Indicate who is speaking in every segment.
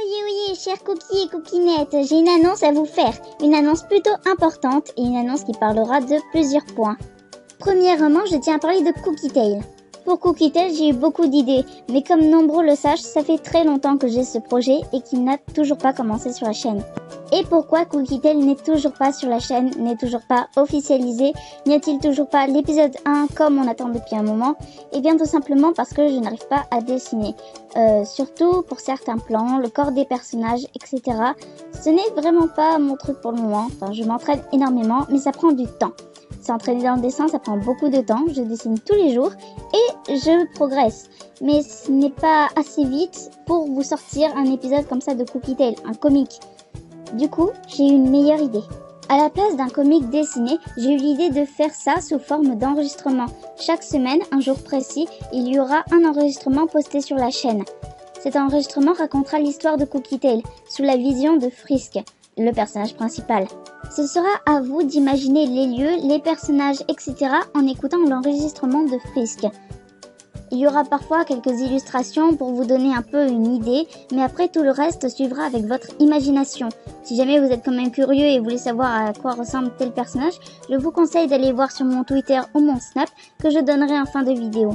Speaker 1: Oui, chers cookies et cookinettes, j'ai une annonce à vous faire. Une annonce plutôt importante et une annonce qui parlera de plusieurs points. Premièrement, je tiens à parler de Cookie Tale. Pour Cookie Tale, j'ai eu beaucoup d'idées, mais comme nombreux le sachent, ça fait très longtemps que j'ai ce projet et qu'il n'a toujours pas commencé sur la chaîne. Et pourquoi Cookie Tale n'est toujours pas sur la chaîne, n'est toujours pas officialisé, n'y a-t-il toujours pas l'épisode 1 comme on attend depuis un moment? Eh bien tout simplement parce que je n'arrive pas à dessiner. Surtout pour certains plans, le corps des personnages, etc. Ce n'est vraiment pas mon truc pour le moment, enfin je m'entraîne énormément, mais ça prend du temps. S'entraîner dans le dessin, ça prend beaucoup de temps, je dessine tous les jours et je progresse. Mais ce n'est pas assez vite pour vous sortir un épisode comme ça de Cookie Tale, un comic. Du coup, j'ai eu une meilleure idée. À la place d'un comic dessiné, j'ai eu l'idée de faire ça sous forme d'enregistrement. Chaque semaine, un jour précis, il y aura un enregistrement posté sur la chaîne. Cet enregistrement racontera l'histoire de Cookie Tale, sous la vision de Frisk, le personnage principal. Ce sera à vous d'imaginer les lieux, les personnages, etc. en écoutant l'enregistrement de Frisk. Il y aura parfois quelques illustrations pour vous donner un peu une idée, mais après tout le reste suivra avec votre imagination. Si jamais vous êtes quand même curieux et voulez savoir à quoi ressemble tel personnage, je vous conseille d'aller voir sur mon Twitter ou mon Snap que je donnerai en fin de vidéo,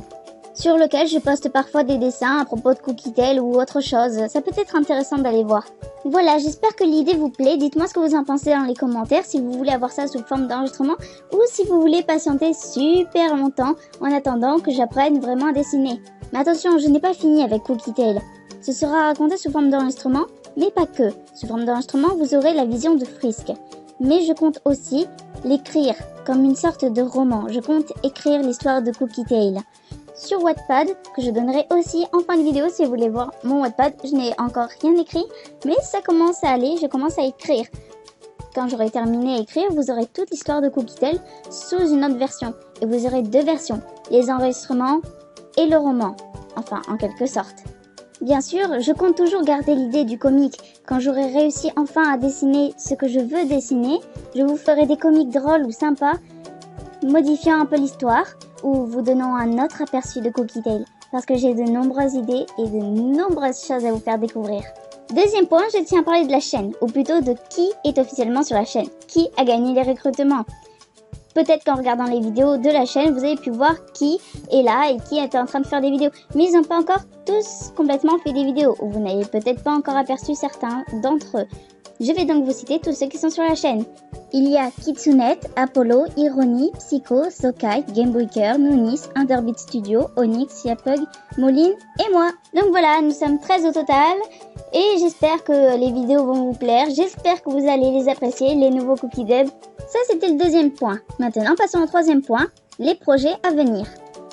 Speaker 1: sur lequel je poste parfois des dessins à propos de Cookie Tale ou autre chose. Ça peut être intéressant d'aller voir. Voilà, j'espère que l'idée vous plaît. Dites-moi ce que vous en pensez dans les commentaires, si vous voulez avoir ça sous forme d'enregistrement ou si vous voulez patienter super longtemps en attendant que j'apprenne vraiment à dessiner. Mais attention, je n'ai pas fini avec Cookie Tale. Ce sera raconté sous forme d'enregistrement, mais pas que. Sous forme d'enregistrement, vous aurez la vision de Frisk. Mais je compte aussi l'écrire comme une sorte de roman. Je compte écrire l'histoire de Cookie Tale sur Wattpad, que je donnerai aussi en fin de vidéo si vous voulez voir mon Wattpad. Je n'ai encore rien écrit, mais ça commence à aller, je commence à écrire. Quand j'aurai terminé à écrire, vous aurez toute l'histoire de Cookie Tale sous une autre version. Et vous aurez deux versions, les enregistrements et le roman, enfin en quelque sorte. Bien sûr, je compte toujours garder l'idée du comic. Quand j'aurai réussi enfin à dessiner ce que je veux dessiner, je vous ferai des comics drôles ou sympas, modifiant un peu l'histoire, ou vous donnant un autre aperçu de Cookie Tale, parce que j'ai de nombreuses idées et de nombreuses choses à vous faire découvrir. Deuxième point, je tiens à parler de la chaîne, ou plutôt de qui est officiellement sur la chaîne, qui a gagné les recrutements. Peut-être qu'en regardant les vidéos de la chaîne, vous avez pu voir qui est là et qui est en train de faire des vidéos. Mais ils n'ont pas encore tous complètement fait des vidéos, ou vous n'avez peut-être pas encore aperçu certains d'entre eux. Je vais donc vous citer tous ceux qui sont sur la chaîne. Il y a Kitsunette, Apollo, Irony, Psycho, Sokai, Gamebreaker, Noonis, Underbeat Studio, Onyx, Yapug, Moline et moi. Donc voilà, nous sommes 13 au total et j'espère que les vidéos vont vous plaire. J'espère que vous allez les apprécier, les nouveaux Cookie Dub. Ça, c'était le deuxième point. Maintenant, passons au troisième point, les projets à venir.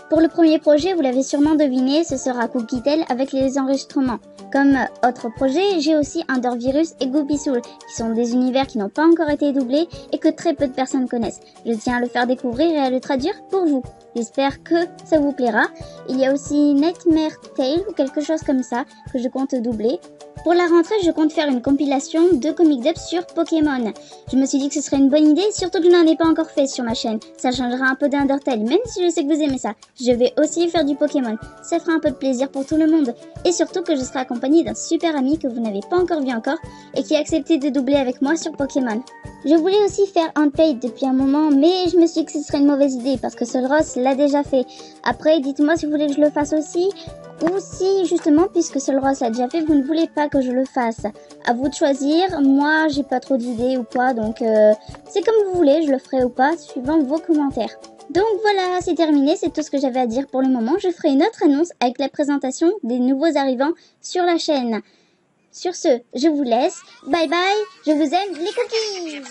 Speaker 1: Pour le premier projet, vous l'avez sûrement deviné, ce sera Cookie Tale avec les enregistrements. Comme autre projet, j'ai aussi Undervirus et Goopy Soul, qui sont des univers qui n'ont pas encore été doublés et que très peu de personnes connaissent. Je tiens à le faire découvrir et à le traduire pour vous. J'espère que ça vous plaira. Il y a aussi Nightmare Tale ou quelque chose comme ça que je compte doubler. Pour la rentrée, je compte faire une compilation de comic dub sur Pokémon. Je me suis dit que ce serait une bonne idée, surtout que je n'en ai pas encore fait sur ma chaîne. Ça changera un peu d'Undertale, même si je sais que vous aimez ça. Je vais aussi faire du Pokémon. Ça fera un peu de plaisir pour tout le monde. Et surtout que je serai accompagnée d'un super ami que vous n'avez pas encore vu encore et qui a accepté de doubler avec moi sur Pokémon. Je voulais aussi faire Unpaid depuis un moment, mais je me suis dit que ce serait une mauvaise idée parce que Sol Ross l'a déjà fait. Après, dites-moi si vous voulez que je le fasse aussi. Ou si, justement, puisque Sol Ross l'a déjà fait, vous ne voulez pas que je le fasse. À vous de choisir. Moi, j'ai pas trop d'idées ou quoi, donc c'est comme vous voulez, je le ferai ou pas, suivant vos commentaires. Donc voilà, c'est terminé, c'est tout ce que j'avais à dire pour le moment. Je ferai une autre annonce avec la présentation des nouveaux arrivants sur la chaîne. Sur ce, je vous laisse. Bye bye, je vous aime, les cookies!